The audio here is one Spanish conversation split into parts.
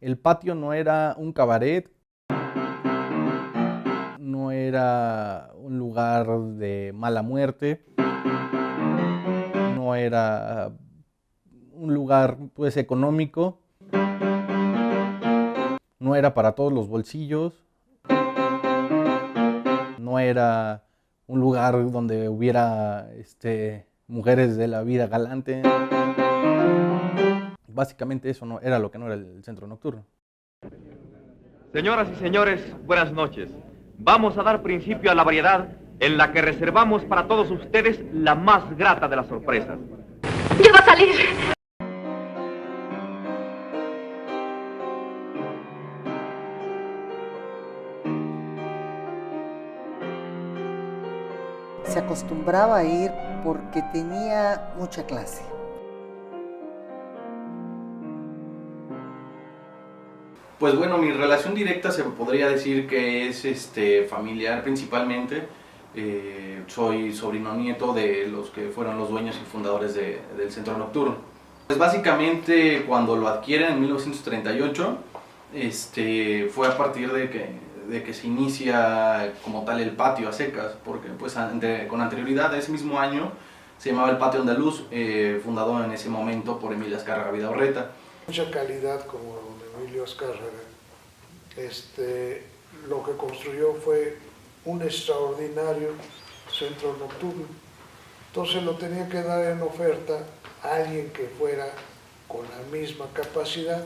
El patio no era un cabaret, no era un lugar de mala muerte, no era un lugar pues económico, no era para todos los bolsillos, no era un lugar donde hubiera mujeres de la vida galante. Básicamente eso no era lo que no era el centro nocturno. Señoras y señores, buenas noches. Vamos a dar principio a la variedad en la que reservamos para todos ustedes la más grata de las sorpresas. ¡Ya va a salir! Se acostumbraba a ir porque tenía mucha clase. Pues bueno, mi relación directa se podría decir que es familiar principalmente. Soy sobrino nieto de los que fueron los dueños y fundadores del centro nocturno. Pues básicamente cuando lo adquieren en 1938, fue a partir de que se inicia como tal el patio a secas, porque pues con anterioridad a ese mismo año se llamaba el Patio Andaluz, fundado en ese momento por Emilio Azcárraga Vidaurreta. Mucha calidad como don Emilio Azcárraga. Lo que construyó fue un extraordinario centro nocturno. Entonces lo tenía que dar en oferta a alguien que fuera con la misma capacidad.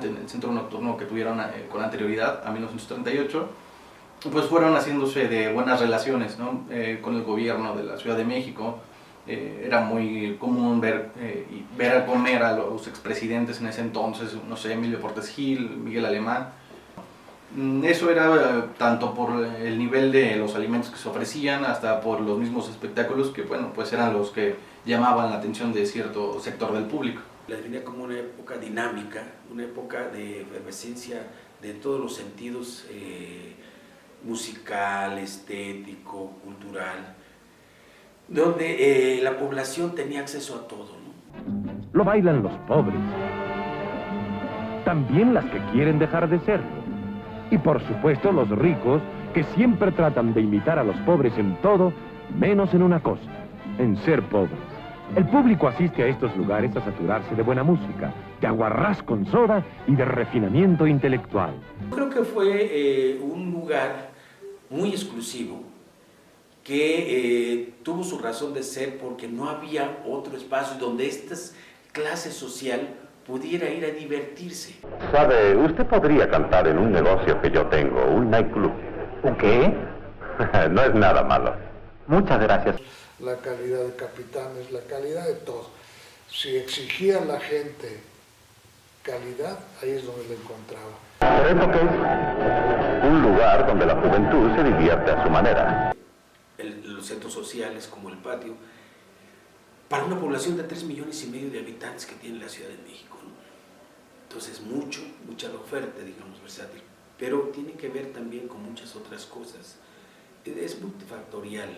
En el centro nocturno que tuvieron con anterioridad a 1938, pues fueron haciéndose de buenas relaciones, ¿no? Con el gobierno de la Ciudad de México. Era muy común ver a comer a los expresidentes en ese entonces, no sé, Emilio Portes Gil, Miguel Alemán. Eso era tanto por el nivel de los alimentos que se ofrecían, hasta por los mismos espectáculos que, bueno, pues eran los que llamaban la atención de cierto sector del público. La definía como una época dinámica, una época de efervescencia de todos los sentidos, musical, estético, cultural, donde la población tenía acceso a todo, ¿no? Lo bailan los pobres, también las que quieren dejar de serlo, y por supuesto los ricos, que siempre tratan de imitar a los pobres en todo, menos en una cosa, en ser pobres. El público asiste a estos lugares a saturarse de buena música, de aguarrás con soda y de refinamiento intelectual. Creo que fue un lugar muy exclusivo que tuvo su razón de ser porque no había otro espacio donde esta clase social pudiera ir a divertirse. Sabe, usted podría cantar en un negocio que yo tengo, un nightclub. ¿Un qué? No es nada malo. Muchas gracias. La calidad de capitanes, la calidad de todo. Si exigía a la gente calidad, ahí es donde la encontraba. Por eso que es un lugar donde la juventud se divierte a su manera. Los centros sociales como el patio, para una población de 3,5 millones de habitantes que tiene la Ciudad de México, ¿no? Entonces mucha la oferta, digamos, versátil, pero tiene que ver también con muchas otras cosas. Es multifactorial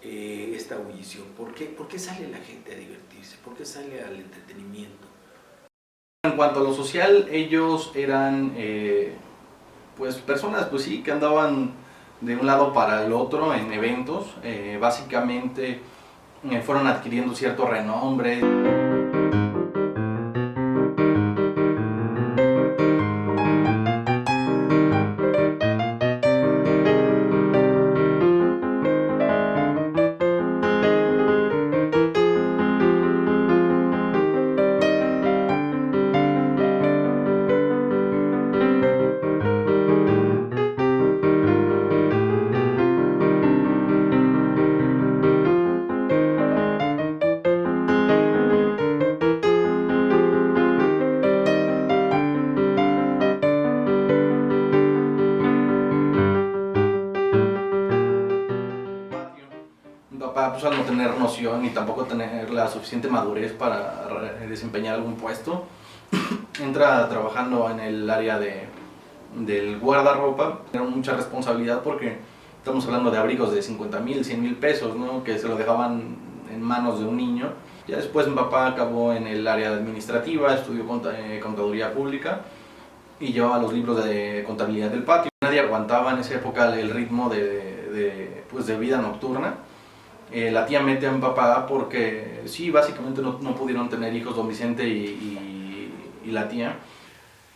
esta audición. ¿Por qué sale la gente a divertirse? ¿Por qué sale al entretenimiento? En cuanto a lo social, ellos eran pues personas, pues sí, que andaban de un lado para el otro en eventos. Básicamente fueron adquiriendo cierto renombre. pues al no tener noción ni tampoco tener la suficiente madurez para desempeñar algún puesto, entra trabajando en el área del guardarropa. Era mucha responsabilidad porque estamos hablando de abrigos de 50,000, 100,000 pesos, ¿no? Que se lo dejaban en manos de un niño. Ya después mi papá acabó en el área administrativa, estudió contaduría pública y llevaba los libros de contabilidad del patio. Nadie aguantaba en esa época el ritmo de vida nocturna. La tía mete a mi papá porque sí, básicamente no pudieron tener hijos don Vicente y la tía.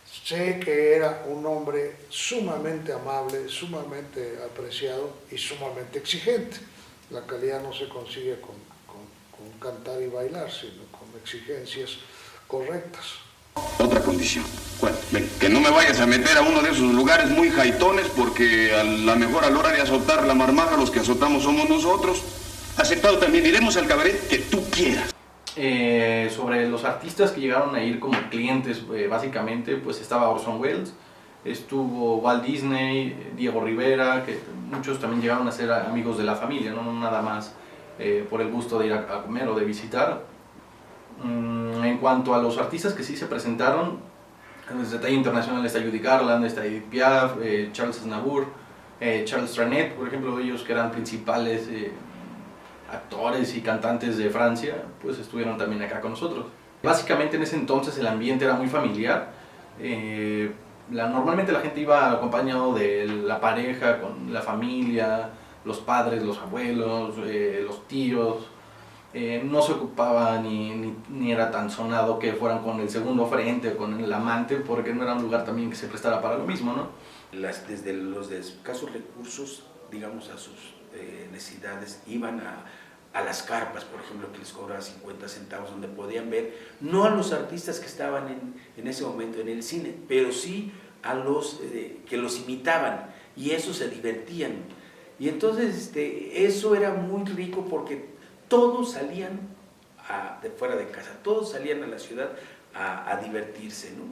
Sé que era un hombre sumamente amable, sumamente apreciado y sumamente exigente. La calidad no se consigue con cantar y bailar, sino con exigencias correctas. Otra condición. ¿Cuál? Ven, que no me vayas a meter a uno de esos lugares muy jaitones porque a la mejor a la hora de azotar la marmaja los que azotamos somos nosotros. Aceptado también, iremos al cabaret que tú quieras. Sobre los artistas que llegaron a ir como clientes, básicamente, pues estaba Orson Welles, estuvo Walt Disney, Diego Rivera, que muchos también llegaron a ser amigos de la familia, no nada más por el gusto de ir a comer o de visitar. En cuanto a los artistas que sí se presentaron, desde talla internacional está Judy Garland, está Edith Piaf, Charles Aznavour, Charles Trenet, por ejemplo, ellos que eran principales actores y cantantes de Francia, pues estuvieron también acá con nosotros. Básicamente en ese entonces el ambiente era muy familiar. Normalmente la gente iba acompañado de la pareja, con la familia, los padres, los abuelos, los tíos. No se ocupaba ni era tan sonado que fueran con el segundo frente o con el amante, porque no era un lugar también que se prestara para lo mismo, ¿no? Desde los de escasos recursos, digamos, a sus necesidades, iban a las carpas, por ejemplo, que les cobraba 50 centavos, donde podían ver, no a los artistas que estaban en ese momento en el cine, pero sí a los que los imitaban, y eso se divertían. Y entonces eso era muy rico porque todos salían de fuera de casa, todos salían a la ciudad a divertirse, ¿no?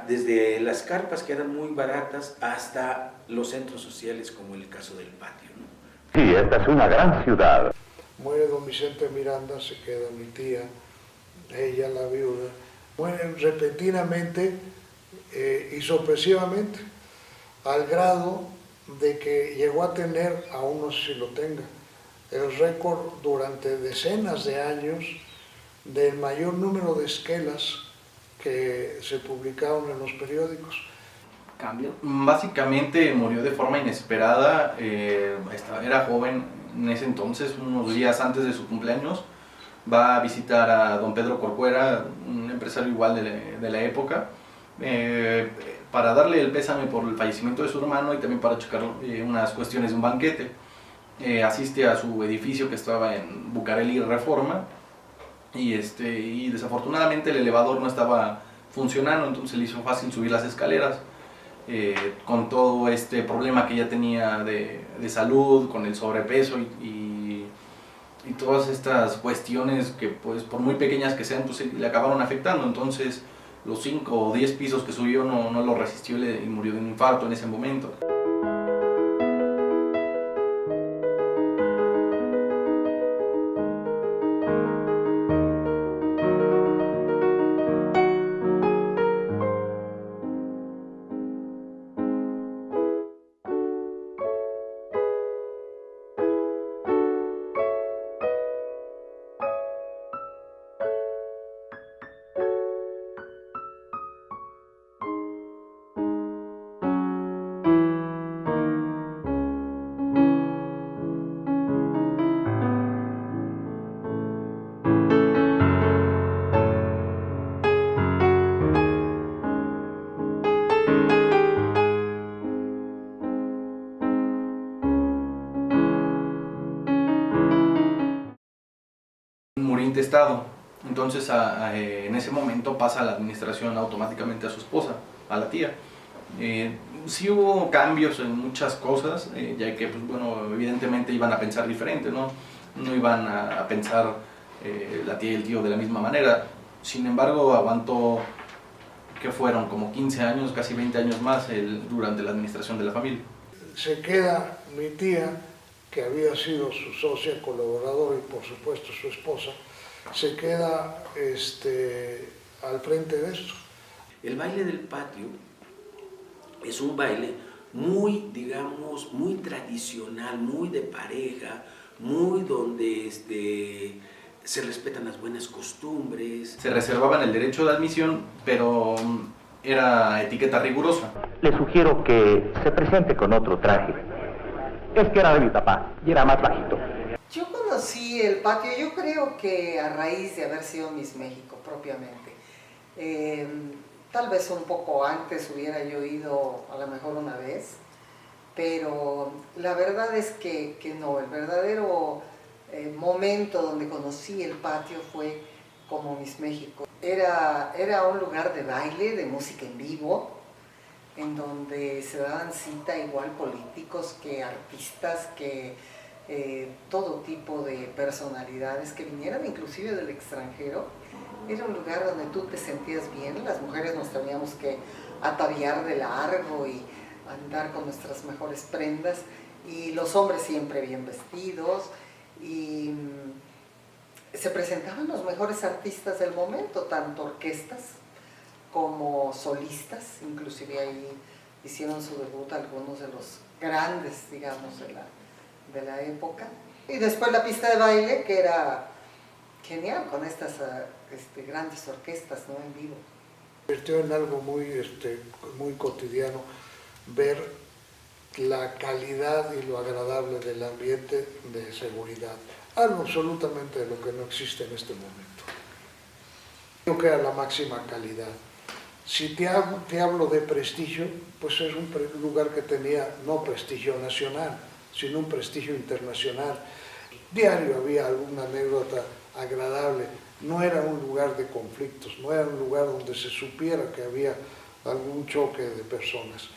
Desde las carpas que eran muy baratas hasta los centros sociales como el caso del patio, ¿no? Sí, esta es una gran ciudad. Muere don Vicente Miranda, se queda mi tía, ella la viuda. Mueren repentinamente y sorpresivamente, al grado de que llegó a tener, aún no sé si lo tenga, el récord durante decenas de años del mayor número de esquelas que se publicaron en los periódicos. Básicamente murió de forma inesperada, era joven en ese entonces, unos días antes de su cumpleaños, va a visitar a don Pedro Corcuera, un empresario igual de la época, para darle el pésame por el fallecimiento de su hermano y también para checar unas cuestiones de un banquete. Asiste a su edificio que estaba en Bucareli Reforma y desafortunadamente el elevador no estaba funcionando, entonces le hizo fácil subir las escaleras. Con todo este problema que ella tenía de salud, con el sobrepeso y todas estas cuestiones que pues por muy pequeñas que sean pues le acabaron afectando, entonces los 5 o 10 pisos que subió no lo resistió y murió de un infarto en ese momento. Intestado, entonces en ese momento pasa la administración automáticamente a su esposa, a la tía. Sí hubo cambios en muchas cosas, ya que pues, bueno, evidentemente iban a pensar diferente, no iban a pensar la tía y el tío de la misma manera. Sin embargo, aguantó, que fueron como 15 años, casi 20 años más durante la administración de la familia. Se queda mi tía, que había sido su socia, colaboradora y por supuesto su esposa, se queda al frente de esto. El baile del patio es un baile muy, digamos, muy tradicional, muy de pareja, muy donde se respetan las buenas costumbres. Se reservaban el derecho de admisión, pero era etiqueta rigurosa. Le sugiero que se presente con otro traje. Es que era de mi papá y era más bajito. Yo conocí el patio, yo creo que a raíz de haber sido Miss México propiamente. Tal vez un poco antes hubiera yo ido a lo mejor una vez, pero la verdad es que no, el verdadero momento donde conocí el patio fue como Miss México. Era un lugar de baile, de música en vivo, en donde se daban cita igual políticos que artistas, que todo tipo de personalidades que vinieran inclusive del extranjero. Era un lugar donde tú te sentías bien, las mujeres nos teníamos que ataviar de largo y andar con nuestras mejores prendas, y los hombres siempre bien vestidos, y se presentaban los mejores artistas del momento, tanto orquestas como solistas, inclusive ahí hicieron su debut algunos de los grandes, digamos, de la época. Y después la pista de baile, que era genial, con estas grandes orquestas, ¿no?, en vivo. Se convirtió en algo muy cotidiano ver la calidad y lo agradable del ambiente de seguridad, algo absolutamente de lo que no existe en este momento. Creo que era la máxima calidad. Si te hablo de prestigio, pues es un lugar que tenía no prestigio nacional, sino un prestigio internacional. Diario había alguna anécdota agradable, no era un lugar de conflictos, no era un lugar donde se supiera que había algún choque de personas.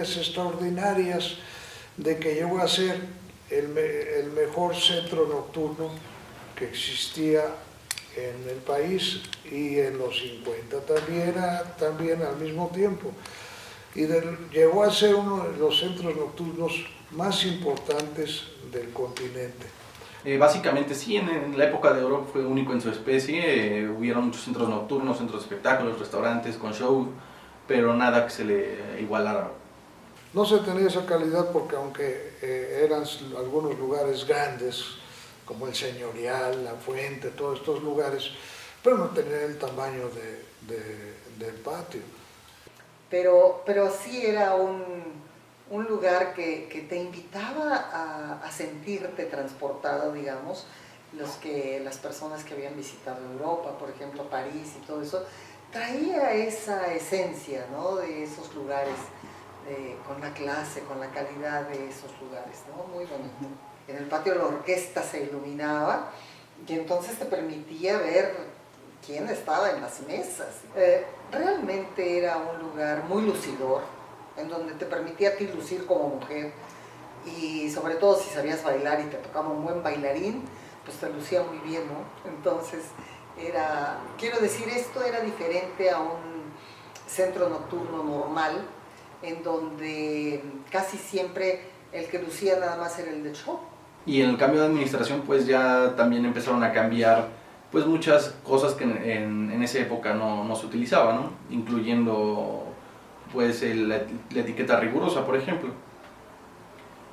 Extraordinarias de que llegó a ser el mejor centro nocturno que existía en el país, y en los 50 también al mismo tiempo, y llegó a ser uno de los centros nocturnos más importantes del continente. Básicamente sí, en la época de oro fue único en su especie. Hubieron muchos centros nocturnos, centros de espectáculos, restaurantes con show, pero nada que se le igualara. No se tenía esa calidad porque aunque eran algunos lugares grandes, como el Señorial, La Fuente, todos estos lugares, pero no tenían el tamaño del patio. Pero sí era un lugar que te invitaba a sentirte transportado, digamos, las personas que habían visitado Europa, por ejemplo París y todo eso, traía esa esencia, ¿no?, de esos lugares. Con la clase, con la calidad de esos lugares, ¿no? Muy bonito. En el patio la orquesta se iluminaba y entonces te permitía ver quién estaba en las mesas. Realmente era un lugar muy lucidor, en donde te permitía a ti lucir como mujer, y sobre todo si sabías bailar y te tocaba un buen bailarín, pues te lucía muy bien, ¿no? Entonces quiero decir, esto era diferente a un centro nocturno normal, en donde casi siempre el que lucía nada más era el de show. Y en el cambio de administración pues ya también empezaron a cambiar pues muchas cosas que en esa época no se utilizaban, ¿no?, incluyendo pues la etiqueta rigurosa, por ejemplo.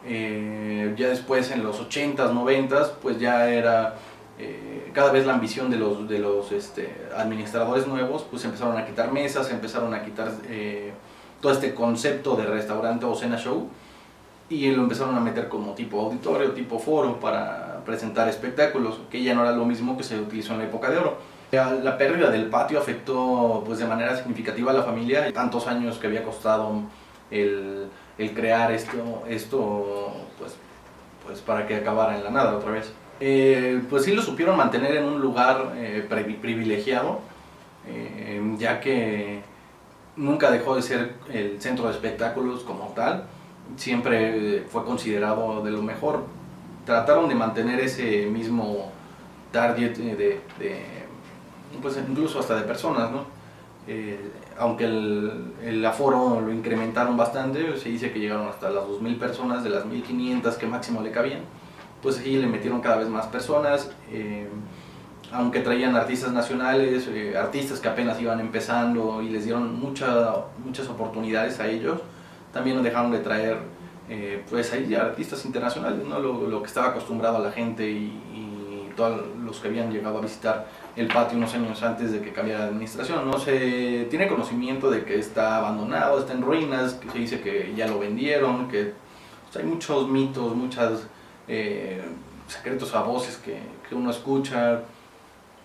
Ya después en los 80s, 90s pues ya era cada vez la ambición de los administradores nuevos, pues empezaron a quitar mesas, empezaron a quitar todo este concepto de restaurante o cena show, y lo empezaron a meter como tipo auditorio, tipo foro para presentar espectáculos, que ya no era lo mismo que se utilizó en la época de oro. La pérdida del patio afectó pues de manera significativa a la familia. Tantos años que había costado el crear esto pues para que acabara en la nada otra vez. Pues sí lo supieron mantener en un lugar privilegiado, ya que nunca dejó de ser el centro de espectáculos como tal. Siempre fue considerado de lo mejor. Trataron de mantener ese mismo target pues incluso hasta de personas, ¿no? Aunque el aforo lo incrementaron bastante, se dice que llegaron hasta las 2000 personas de las 1500 que máximo le cabían, pues sí le metieron cada vez más personas, aunque traían artistas nacionales, artistas que apenas iban empezando y les dieron muchas oportunidades a ellos, también dejaron de traer pues ahí artistas internacionales, ¿no? Lo que estaba acostumbrado a la gente y todos los que habían llegado a visitar el patio unos años antes de que cambiara de administración. No se tiene conocimiento de que está abandonado, está en ruinas, que se dice que ya lo vendieron, que pues, hay muchos mitos, muchos secretos a voces que uno escucha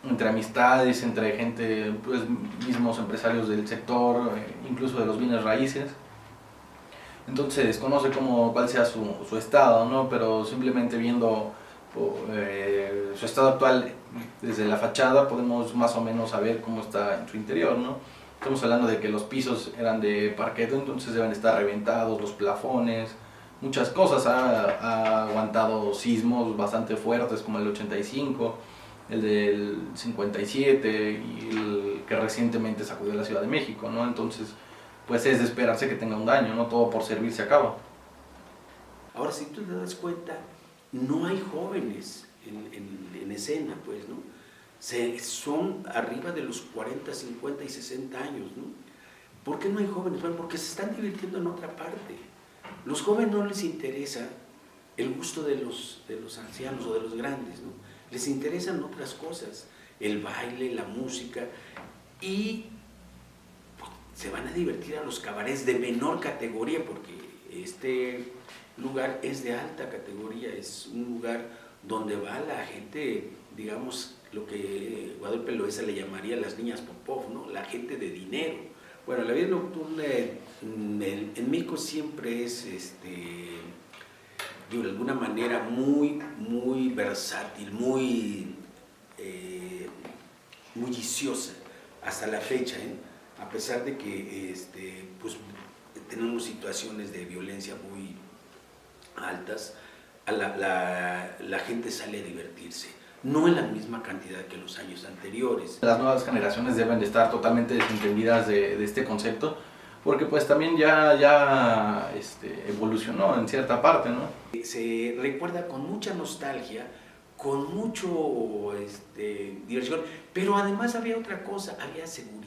entre amistades, entre gente, pues mismos empresarios del sector, incluso de los bienes raíces. Entonces se desconoce cuál sea su estado, ¿no? Pero simplemente viendo su estado actual desde la fachada podemos más o menos saber cómo está en su interior, ¿no? Estamos hablando de que los pisos eran de parquet, entonces deben estar reventados, los plafones, muchas cosas. Ha aguantado sismos bastante fuertes como el 85, el del 57 y el que recientemente sacudió la Ciudad de México, ¿no? Entonces pues es de esperarse que tenga un daño, no todo por servir se acaba. Ahora, si tú te das cuenta, no hay jóvenes en escena, pues, ¿no? Son arriba de los 40, 50 y 60 años, ¿no? ¿Por qué no hay jóvenes? Bueno, porque se están divirtiendo en otra parte. Los jóvenes no les interesa el gusto de los ancianos o de los grandes, ¿no? Les interesan otras cosas, el baile, la música, y pues, se van a divertir a los cabarets de menor categoría, porque este lugar es de alta categoría, es un lugar donde va la gente, digamos, lo que Guadalupe Loaiza le llamaría las niñas Popov, ¿no? La gente de dinero. Bueno, la vida nocturna en México siempre es, de alguna manera, muy versátil, muy bulliciosa hasta la fecha, ¿eh? A pesar de que pues, tenemos situaciones de violencia muy altas, la gente sale a divertirse, no en la misma cantidad que los años anteriores. Las nuevas generaciones deben de estar totalmente desentendidas de este concepto, porque pues también ya evolucionó en cierta parte, ¿no? Se recuerda con mucha nostalgia, con mucho diversión, pero además había otra cosa, había seguridad.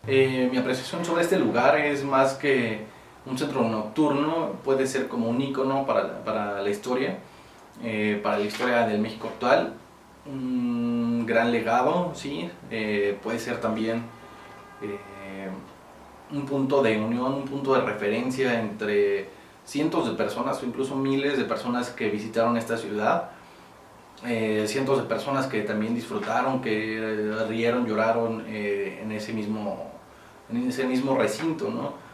Mi apreciación sobre este lugar es más que un centro nocturno, puede ser como un ícono para la historia del México actual, un gran legado, sí, puede ser también un punto de unión, un punto de referencia entre cientos de personas o incluso miles de personas que visitaron esta ciudad, cientos de personas que también disfrutaron, que rieron, lloraron en ese mismo recinto, ¿no?